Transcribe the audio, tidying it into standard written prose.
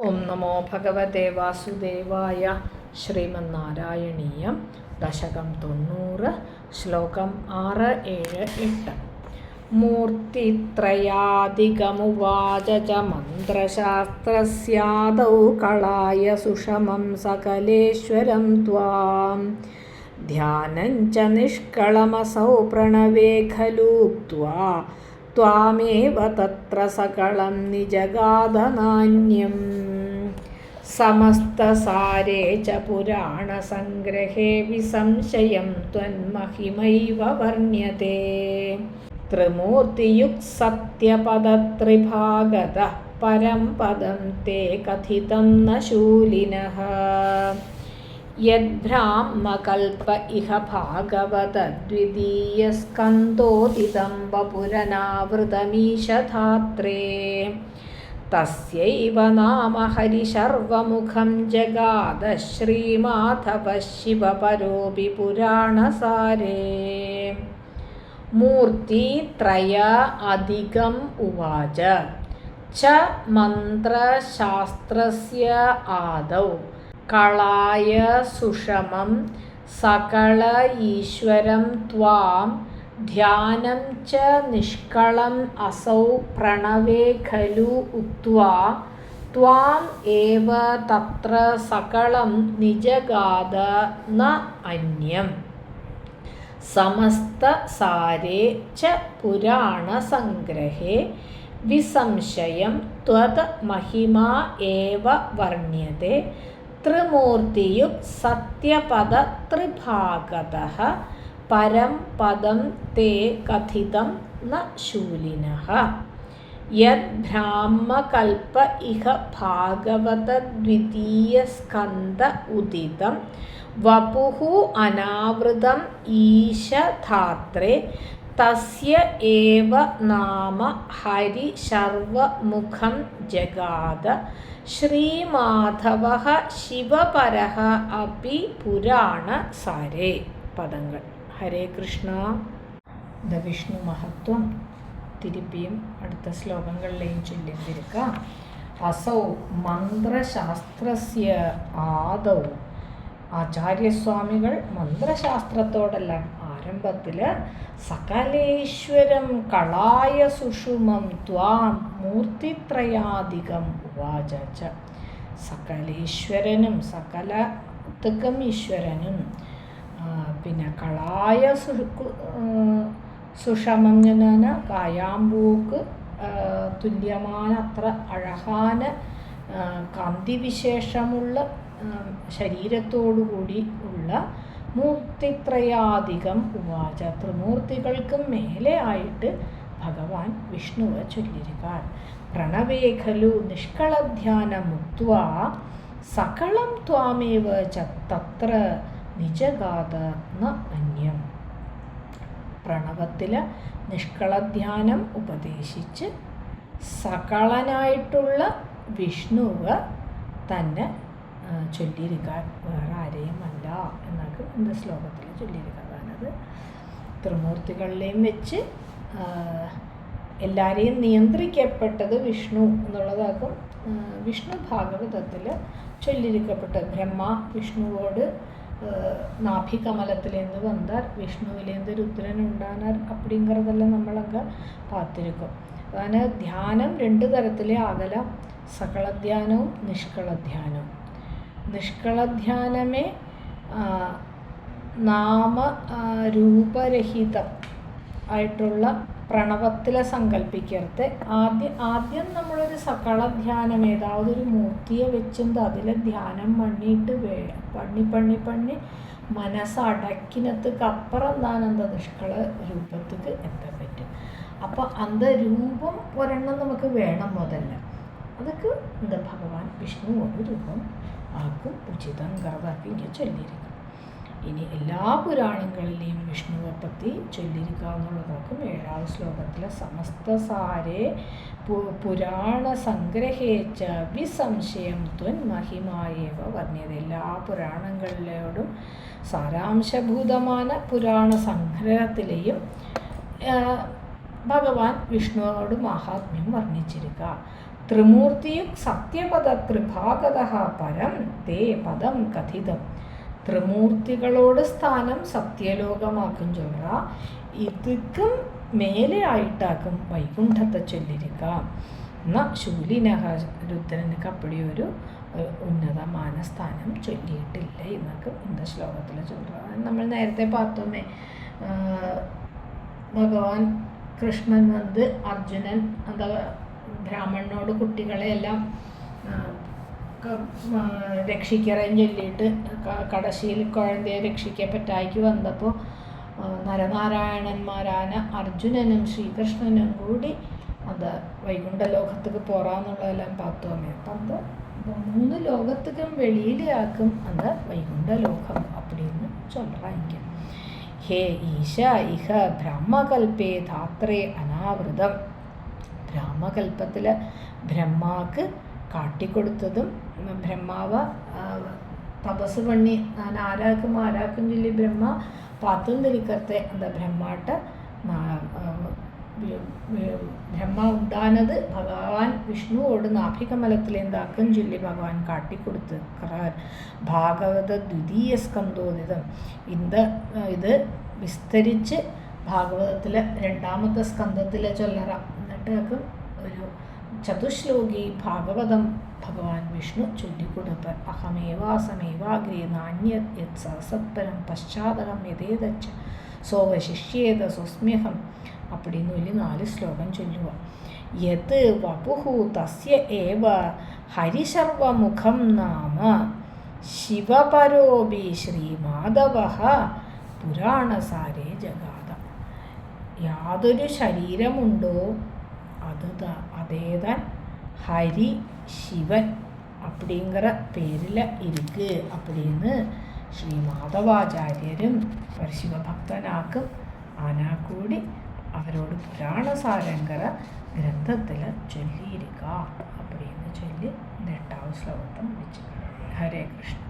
ഓം നമോ ഭഗവതേ വാസുദേവായ. ശ്രീമന്നാരായണീയം ദശകം 90 ശ്ലോകം 6-7-8. മൂർത്തിത്രയാധികമുവാച ച മന്ത്രശാസ്ത്രസ്യാദൗ കളായ സുഷമം സകലേശ്വരം ത്വാം ധ്യാനം ച നിഷ്കളമസൗ പ്രണവേ ഖലൂക്ത്വാ ത്വാമേവ തത്ര സകളം നിജഗാദനാന്യം. സമസ്തസാരേ ച പുരാണസംഗ്രഹേ വിസംശയം ത്വന്മഹിമൈവ വർണ്യത്തെ. ത്രിമൂർത്തിയുക്തഃ സത്യപദത്രിഭാഗതഃ പരം പദം തേ കഥിതം ന ശൂലിനഃ. യദ്ബ്രാഹ്മകൽപ ഇഹ ഭാഗവതദ്വിതീയസ്കന്ധോദിതം വപുരനാവൃതമീശധാത്രേ. തസ്യൈവ നാമ ഹരിശർവമുഖം ജഗാദ ശ്രീമാധവ ശിവപരോപി പുരാണസാരേ. മൂർത്തിത്രയ അധികം ഉവാച ച മന്ത്രശാസ്ത്രസ്യ ആദൗ കളായ സുഷമം സകല ഈശ്വരം ത്വാം ധ്യാനം ച നിഷ്കളം അസൗ പ്രണവേ ഖലു ഉക്ത്വാ ത്വാം ഏവ തത്ര സകളം നിജഗാദ ന അന്യം. സമസ്തസാരേ ച പുരാണസംഗ്രഹേ വിസംശയം ത്വത് മഹിമാ ഏവ വർണ്യത്തെ. ത്രിമൂർത്തിയുക്തഃ സത്യപദത്രിഭാഗതഃ പരം പദം തേ കഥിതം ന ശൂലിനഃ. യദ്ബ്രാഹ്മകൽപ ഇഹ ഭാഗവതദ്വിതീയസ്കന്ധ ഉദിതം വപുഃ അനാവൃതം ഈശധാത്രേ. തസ്യ ഏവ നാമ ഹരിശർവമുഖം ജഗാദ ശ്രീമാധവഃ ശിവപരഃ അപി പുരാണസാരേ. പദങ്ങൾ. ഹരേ കൃഷ്ണ. വിഷ്ണു മഹത്വം തിരുപ്പിയും അടുത്ത ശ്ലോകങ്ങളിലെയും ചൊല്ലിയിരിക്കാം. അസൗ മന്ത്രശാസ്ത്രസ്യ ആദൗ. ആചാര്യസ്വാമികൾ മന്ത്രശാസ്ത്രത്തോടെല്ലാം ആരംഭത്തിൽ സകലേശ്വരം കളായ സുഷുമം ത്വാം മൂർത്തിത്രയാധികം ഉവാച ച. സകലേശ്വരനും സകലത്തുക്കും ഈശ്വരനും പിന്നെ കളായ സുഷമം എന്ന കായാമ്പൂക്ക് തുല്യமான അത്ര അഴകാന കാന്തിവിശേഷമുള്ള ശരീരത്തോടുകൂടി ഉള്ള മൂർത്തിത്രയാധികം ഉവാച. ത്രിമൂർത്തികൾക്കും മേലെ ആയിട്ട് ഭഗവാൻ വിഷ്ണുവെ ചൊല്ലിയിരിക്കാൻ. പ്രണവേ ഖലു നിഷ്കളധ്യാനമുക്ത്വാ സകളം ത്വാമേവ ച തത്ര നിജഗാദ ന അന്യം. പ്രണവത്തിൽ നിഷ്കളധ്യാനം ഉപദേശിച്ച് സകളനായിട്ടുള്ള വിഷ്ണുവ് തന്നെ ചൊല്ലിയിരിക്കാൻ വേറെ ആരെയും അല്ല എന്നൊക്കെ இந்த ശ്ലോകത്തിൽ ചൊല്ലിയിരിക്കുന്നത്. ത്രിമൂർത്തികളിലെയും വെച്ച് എല്ലാവരെയും നിയന്ത്രിക്കപ്പെട്ടത് വിഷ്ണു എന്നുള്ളതാക്കും വിഷ്ണു ഭാഗവതത്തിൽ ചൊല്ലിയിരിക്കപ്പെട്ടത്. ബ്രഹ്മ വിഷ്ണുവോട് നാഭികമലത്തിലേന്ന് വந்தார், വിഷ്ണുവിലേந்து രുദ്രൻ ഉണ്ടാനാർ அப்படிங்கிறதெல்லாம் നമ്മളൊക്കെ பார்த்திருக்கோம். അതാണ് ധ്യാനം രണ്ട് തരത്തിലേ ആകലാം. സകളധ്യാനവും നിഷ്കളധ്യാനവും. നിഷ്കളധ്യാനമേ നാമ രൂപരഹിതം ആയിട്ടുള്ള പ്രണവത്തിലെ സങ്കല്പിക്കരുത്. ആദ്യം നമ്മളൊരു സകളധ്യാനം ഏതാവതൊരു മൂർത്തിയെ വെച്ചുകൊണ്ട് അതിലെ ധ്യാനം പണിയിട്ട് പണി മനസ്സടക്കിനத்துக்கு അപ്പുറം താൻ அந்த നിഷ്കള രൂപத்துக்கு എത്താൻ പറ്റും. അപ്പോൾ அந்த രൂപം ഒരെണ്ണം നമുക്ക് വേണം മുതല്ല. അതൊക്കെ എന്താ ഭഗവാൻ വിഷ്ണു ഒരു രൂപം ആക്കും ഉചിതങ്കറതാക്കി ഇങ്ങനെ ചൊല്ലിയിരിക്കും. ഇനി എല്ലാ പുരാണങ്ങളിലെയും വിഷ്ണുവെ പറ്റി ചൊല്ലിയിരിക്കുക എന്നുള്ളതാക്കും 7ാം ശ്ലോകത്തിലെ സമസ്തസാരേ പുരാണസംഗ്രഹേ ച വിസംശയം ത്വന്മഹിമായേവ വർണ്യത. എല്ലാ പുരാണങ്ങളിലോടും സാരാംശഭൂതമായ പുരാണ സംഗ്രഹത്തിലെയും ഭഗവാൻ വിഷ്ണുവോട് മഹാത്മ്യം വർണ്ണിച്ചിരിക്കുക. ത്രിമൂർത്തിയുക് സത്യപദ ത്രിഭാഗത പരം തേ പദം കഥിതം. ത്രിമൂർത്തികളോട് സ്ഥാനം സത്യലോകമാക്കും ചൊല്ല, ഇതുക്കും മേലെ ആയിട്ടാക്കും വൈകുണ്ഠത്തെ ചൊല്ലിരിക്ക. എന്നാൽ ശൂലിനഹ രുദ്രനക്ക് അപ്പടി ഒരു ഉന്നതமான സ്ഥാനം ചൊല്ലിയിട്ടില്ല എന്നൊക്കെ இந்த ശ്ലോകത്തിൽ ചൊല്ലുക. നമ്മൾ നേരത്തെ பார்த்தோமே, ഭഗവാൻ കൃഷ്ണൻ വന്ന് അർജുനൻ എന്താ ബ്രാഹ്മണനോട് കുട്ടികളെയെല്ലാം രക്ഷിക്കറേം ചൊല്ലിയിട്ട് കടശിയിൽ കുഴന്തയെ രക്ഷിക്കപ്പറ്റായിക്ക് വന്നപ്പോൾ നരനാരായണന്മാരാന അർജുനനും ശ്രീകൃഷ്ണനും കൂടി അത് വൈകുണ്ഠലോകത്തേക്ക് പോറാന്നുള്ളതെല്ലാം பார்த்தோமே. അപ്പം അത് 3 ലോകத்துக்கும் വെളിയിലാക്കും அந்த வைகுண்டலோகம் அப்படின்னு சொல்கிறாங்க. ഹേ ഈശ ഇഹ ബ്രഹ്മകൽപ്പേ ധാത്രേ അനാവൃതം. ബ്രഹ്മകൽപ്പത്തിൽ ബ്രഹ്മാക്ക് കാട്ടിക്കൊടുത്തതും ബ്രഹ്മാവ് തപസ് പണി ഞാൻ ആരാക്കും ചൊല്ലി ബ്രഹ്മ പാത്തും തിരിക്കത്തെ அந்த ബ്രഹ്മാട്ട് ബ്രഹ്മ ഉണ്ടാനത് ഭഗവാൻ വിഷ്ണുവോട് നാഭികമലത്തിലെന്താക്കും ചൊല്ലി ഭഗവാൻ കാട്ടിക്കൊടുത്ത് ഭാഗവത ദ്വിതീയ സ്കന്ധോദിതം. ഇത് വിസ്തരിച്ച് ഭാഗവതത്തിലെ 2ാമത്തെ സ്കന്ധത്തിലെ ചൊല്ലറ. എന്നിട്ടാക്കും ഒരു ചതുശ്ലോകി ഭാഗവതം ഭഗവാൻ വിഷ്ണു ചൊല്ലിക്കൊടുത്ത് അഹമേവാസമേവാഗ്രേ നാന്യത് യത് സത്പരം പശ്ചാത്തകം യഥേതച്ച സോവശിഷ്യേത സ്വസ്മ്യഹം அப்படின்னு சொல்லி 4 ശ്ലോകം ചൊല്ലുക. യത് വപുഹു തസ്യ ഏവ ഹരിശർവമുഖം നാമ ശിവപരോപി ശ്രീമാധവഃ പുരാണസാരേ ജഗാത. യാതൊരു ശരീരമുണ്ടോ അതേதான் ஹரி சிவன் அப்படிங்கிற பேரில் இருக்கு அப்படின்னு ஸ்ரீ மாதவாச்சாரியரும் ஒரு சிவபக்தனாக்கும் ஆனால் கூடி അവരോട് പുരാണസാരങ്കര ഗ്രന്ഥത്തിൽ ചൊല്ലിയിരിക്കുക அப்படின்னு சொல்லி இந்த 8ാவது ശ്ലോകത്തെ முடிச்சு. ഹരേ കൃഷ്ണ.